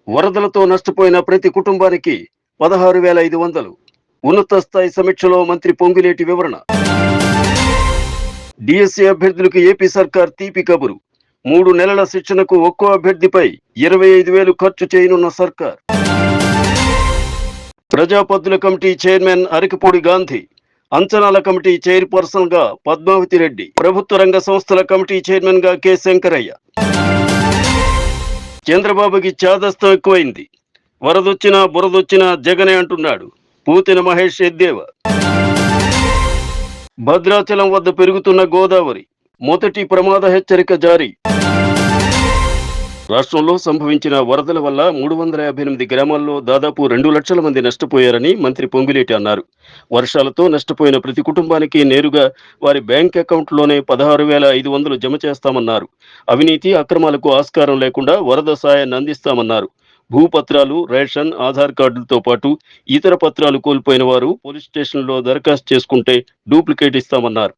వరదలతో నష్టపోయిన ప్రతి కుటుంబానికి 16,500. ఉన్నత స్థాయి సమీక్షలో మంత్రి పొంగులేటి వివరణ. డిఎస్సి అభ్యర్థులకు ఏపీ సర్కార్ తీపి కబురు. 3 నెలల శిక్షణకు ఒక్కో అభ్యర్థిపై 25,000 ఖర్చు చేయనున్న సర్కార్. ప్రజాపద్దుల కమిటీ చైర్మన్ అరికపూడి గాంధీ, అంచనాల కమిటీ చైర్పర్సన్ గా పద్మావతి రెడ్డి, ప్రభుత్వ రంగ సంస్థల కమిటీ చైర్మన్ గా కె శంకరయ్య. చంద్రబాబుకి చాదస్తం ఎక్కువైంది. వరదొచ్చినా బురదొచ్చినా జగనే అంటున్నాడు పూతిన మహేష్ ఎద్దేవా. భద్రాచలం వద్ద పెరుగుతున్న గోదావరి, మొదటి ప్రమాద హెచ్చరిక జారీ. రాష్ట్రంలో సంభవించిన వరదల వల్ల 358 గ్రామాల్లో దాదాపు 2 లక్షల మంది నష్టపోయారని మంత్రి పొంగులేటి అన్నారు. వర్షాలతో నష్టపోయిన ప్రతి కుటుంబానికి నేరుగా వారి బ్యాంక్ అకౌంట్లోనే 16,500 జమ చేస్తామన్నారు. అవినీతి అక్రమాలకు ఆస్కారం లేకుండా వరద సాయాన్ని అందిస్తామన్నారు. భూపత్రాలు, రేషన్, ఆధార్ కార్డులతో పాటు ఇతర పత్రాలు కోల్పోయిన వారు పోలీస్ స్టేషన్లో దరఖాస్తు చేసుకుంటే డూప్లికేట్ ఇస్తామన్నారు.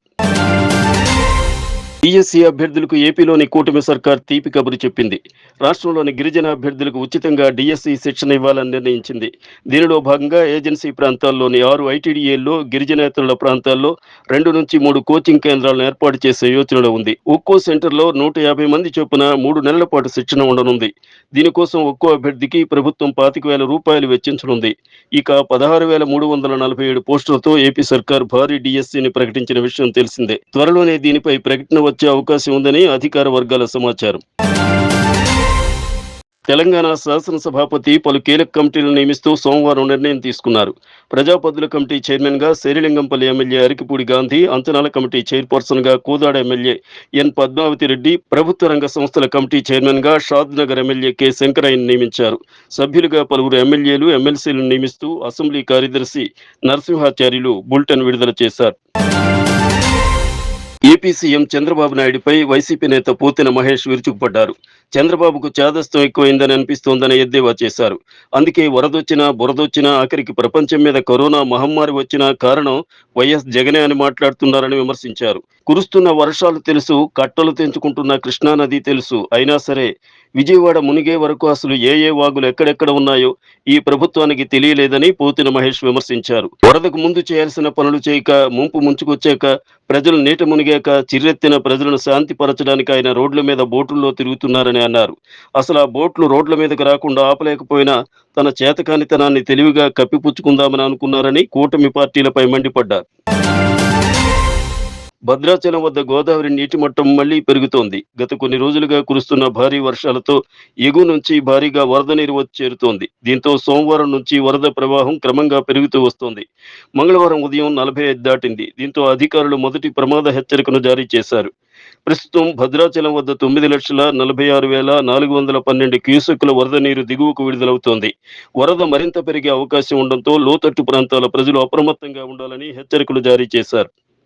డిఎస్సి అభ్యర్థులకు ఏపీలోని కూటమి సర్కార్ తీపి కబురు చెప్పింది. రాష్ట్రంలోని గిరిజన అభ్యర్థులకు ఉచితంగా డిఎస్సి శిక్షణ ఇవ్వాలని నిర్ణయించింది. దీనిలో భాగంగా ఏజెన్సీ ప్రాంతాల్లోని 6 ఐటీడీఏల్లో, గిరిజనేతరుల ప్రాంతాల్లో 2 నుంచి 3 కోచింగ్ కేంద్రాలను ఏర్పాటు చేసే యోచనలో ఉంది. ఒక్కో సెంటర్లో 150 మంది చొప్పున 3 నెలల పాటు శిక్షణ ఉండనుంది. దీనికోసం ఒక్కో అభ్యర్థికి ప్రభుత్వం 25,000 రూపాయలు వెచ్చించనుంది. ఇక 16,347 పోస్టులతో ఏపీ సర్కార్ భారీ డిఎస్సిని ప్రకటించిన విషయం తెలిసిందే. త్వరలోనే దీనిపై ప్రకటన వచ్చే అవకాశం ఉందని అధికార వర్గాల సమాచారం. తెలంగాణ శాసనసభాపతి పలు కీలక కమిటీలను నియమిస్తూ సోమవారం నిర్ణయం తీసుకున్నారు. ప్రజాపద్దుల కమిటీ చైర్మన్ గా శేరిలింగంపల్లి ఎమ్మెల్యే అరికపూడి గాంధీ, అంచనాల కమిటీ చైర్పర్సన్ గా కోదాడ ఎమ్మెల్యే ఎన్ పద్మావతి రెడ్డి, ప్రభుత్వ రంగ సంస్థల కమిటీ చైర్మన్ గా షాద్ నగర్ ఎమ్మెల్యే కె శంకరయ్యను నియమించారు. సభ్యులుగా పలువురు ఎమ్మెల్యేలు, ఎమ్మెల్సీలను నియమిస్తూ అసెంబ్లీ కార్యదర్శి నరసింహాచార్యులు బులెటిన్ విడుదల చేశారు. ఏపీ సీఎం చంద్రబాబు నాయుడుపై వైసీపీ నేత పూతిన మహేష్ విరుచుకుపడ్డారు. చంద్రబాబుకు చాదస్తం ఎక్కువైందని అనిపిస్తోందని ఎద్దేవా చేశారు. అందుకే వరదొచ్చినా బురదొచ్చినా ఆఖరికి ప్రపంచం మీద కరోనా మహమ్మారి వచ్చినా కారణం వైఎస్ జగనే అని మాట్లాడుతున్నారని విమర్శించారు. కురుస్తున్న వర్షాలు తెలుసు, కట్టలు తెంచుకుంటున్న కృష్ణానది తెలుసు, అయినా సరే విజయవాడ మునిగే వరకు అసలు ఏ వాగులు ఎక్కడెక్కడ ఉన్నాయో ఈ ప్రభుత్వానికి తెలియలేదని పూతిన మహేష్ విమర్శించారు. వరదకు ముందు చేయాల్సిన పనులు చేయక, ముంపు ముంచుకొచ్చాక, ప్రజలు నీట మునిగాక చిర్రెత్తిన ప్రజలను శాంతిపరచడానికి ఆయన రోడ్ల మీద బోటుల్లో తిరుగుతున్నారని అన్నారు. అసలు ఆ బోట్లు రోడ్ల మీదకు రాకుండా ఆపలేకపోయినా తన చేతకానితనాన్ని తెలివిగా కప్పిపుచ్చుకుందామని అనుకున్నారని కూటమి పార్టీలపై మండిపడ్డారు. భద్రాచలం వద్ద గోదావరి నీటి మట్టం మళ్లీ పెరుగుతోంది. గత కొన్ని రోజులుగా కురుస్తున్న భారీ వర్షాలతో ఎగువ నుంచి భారీగా వరద నీరు వచ్చి చేరుతోంది. దీంతో సోమవారం నుంచి వరద ప్రవాహం క్రమంగా పెరుగుతూ వస్తోంది. మంగళవారం ఉదయం 45 దాటింది. దీంతో అధికారులు మొదటి ప్రమాద హెచ్చరికను జారీ చేశారు. ప్రస్తుతం భద్రాచలం వద్ద 9,46,412 క్యూసెక్కుల వరద నీరు దిగువకు విడుదలవుతోంది. వరద మరింత పెరిగే అవకాశం ఉండడంతో లోతట్టు ప్రాంతాల ప్రజలు అప్రమత్తంగా ఉండాలని హెచ్చరికలు జారీ చేశారు.